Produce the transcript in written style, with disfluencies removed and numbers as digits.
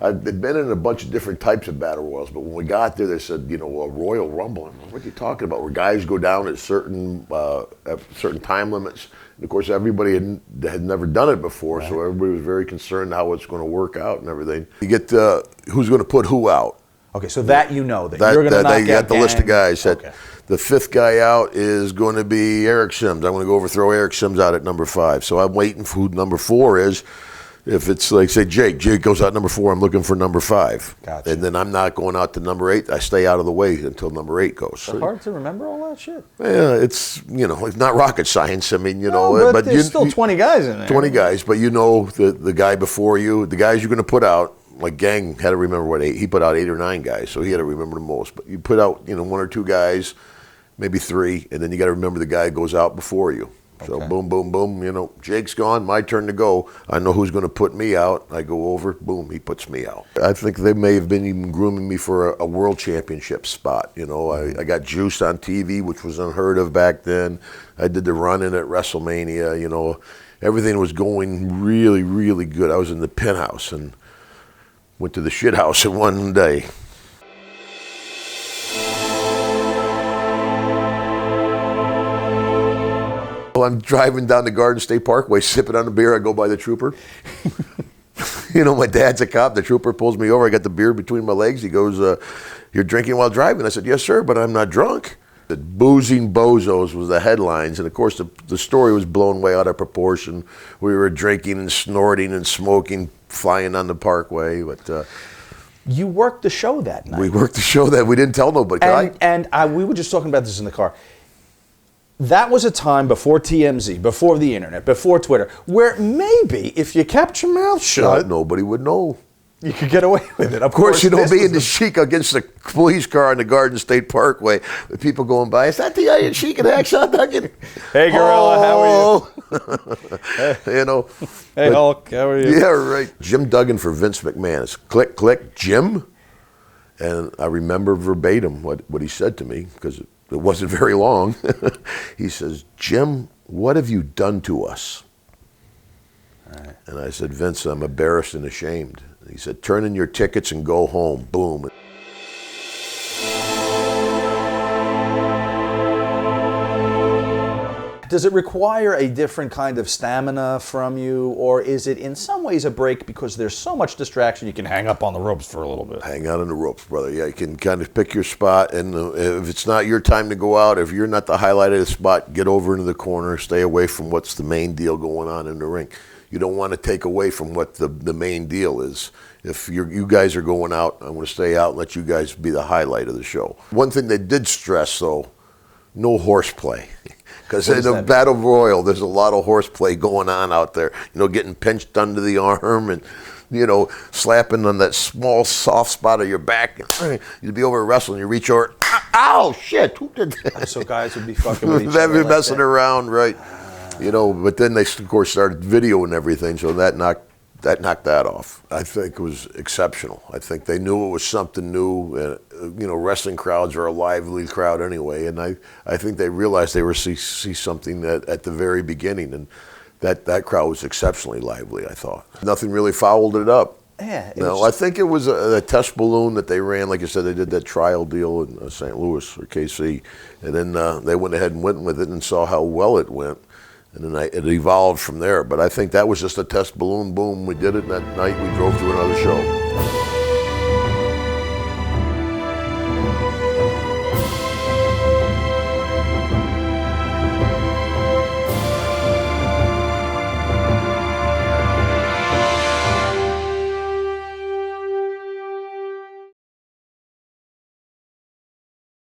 I've been in a bunch of different types of battle royals, but when we got there, they said, a Royal Rumble. I'm like, what are you talking about? Where guys go down at certain time limits. And of course, everybody had never done it before, so everybody was very concerned how it's going to work out and everything. You get who's going to put who out. Okay, so that you're going to knock out. They got the list of guys. Okay. The fifth guy out is going to be Eric Sims. I'm going to go overthrow Eric Sims out at number 5. So I'm waiting for who number 4 is. If it's like, say, Jake goes out number 4, I'm looking for number 5. Gotcha. And then I'm not going out to number 8. I stay out of the way until number 8 goes. So hard to remember all that shit? Yeah, it's not rocket science. I mean, but there's still 20 guys in there. 20 guys, but the guy before you, the guys you're going to put out, like Gang had to remember what 8. He put out 8 or 9 guys, so he had to remember the most. But you put out, 1 or 2 guys, maybe 3, and then you got to remember the guy goes out before you. So boom, boom, boom, Jake's gone, my turn to go. I know who's going to put me out. I go over, boom, he puts me out. I think they may have been even grooming me for a world championship spot. I got juiced on TV, which was unheard of back then. I did the run-in at WrestleMania, Everything was going really, really good. I was in the penthouse and went to the shit house in one day. I'm driving down the Garden State Parkway, sipping on a beer. I go by the trooper. My dad's a cop. The trooper pulls me over. I got the beer between my legs. He goes, "You're drinking while driving?" I said, "Yes, sir, but I'm not drunk." The Boozing Bozos was the headlines. And, of course, the story was blown way out of proportion. We were drinking and snorting and smoking, flying on the parkway. But you worked the show that night. We worked the show that we didn't tell nobody. We were just talking about this in the car. That was a time before TMZ, before the internet, before Twitter, where maybe if you kept your mouth shut, nobody would know. You could get away with it. Of course, being the Sheik against the police car on the Garden State Parkway, with people going by, is that the Iron Sheik and Hacksaw Duggan? Hey, Gorilla, how are you? Hey, Hulk, how are you? Yeah, right. Jim Duggan for Vince McMahon. It's click, click, Jim. And I remember verbatim what he said to me, because it wasn't very long. He says, "Jim, what have you done to us?" Right. And I said, "Vince, I'm embarrassed and ashamed." He said, "Turn in your tickets and go home." Boom. Does it require a different kind of stamina from you, or is it in some ways a break because there's so much distraction you can hang up on the ropes for a little bit? Hang out on the ropes, brother. Yeah, you can kind of pick your spot, and if it's not your time to go out, if you're not the highlight of the spot, get over into the corner, stay away from what's the main deal going on in the ring. You don't want to take away from what the main deal is. If you guys are going out, I'm going to stay out and let you guys be the highlight of the show. One thing they did stress, though, no horseplay. Because in a battle royal, there's a lot of horseplay going on out there. Getting pinched under the arm and, slapping on that small, soft spot of your back. You'd be over wrestling, you reach over, ow, shit, who did that? So guys would be fucking with each other. They'd be messing around, right? But then they, of course, started videoing everything, so that knocked that off. I think it was exceptional. I think they knew it was something new. Wrestling crowds are a lively crowd anyway, and I think they realized they were see something at the very beginning, and that crowd was exceptionally lively, I thought. Nothing really fouled it up. Yeah. I think it was a test balloon that they ran. Like I said, they did that trial deal in St. Louis or KC, and then they went ahead and went with it and saw how well it went. And then it evolved from there. But I think that was just a test balloon. Boom, we did it, and that night we drove to another show.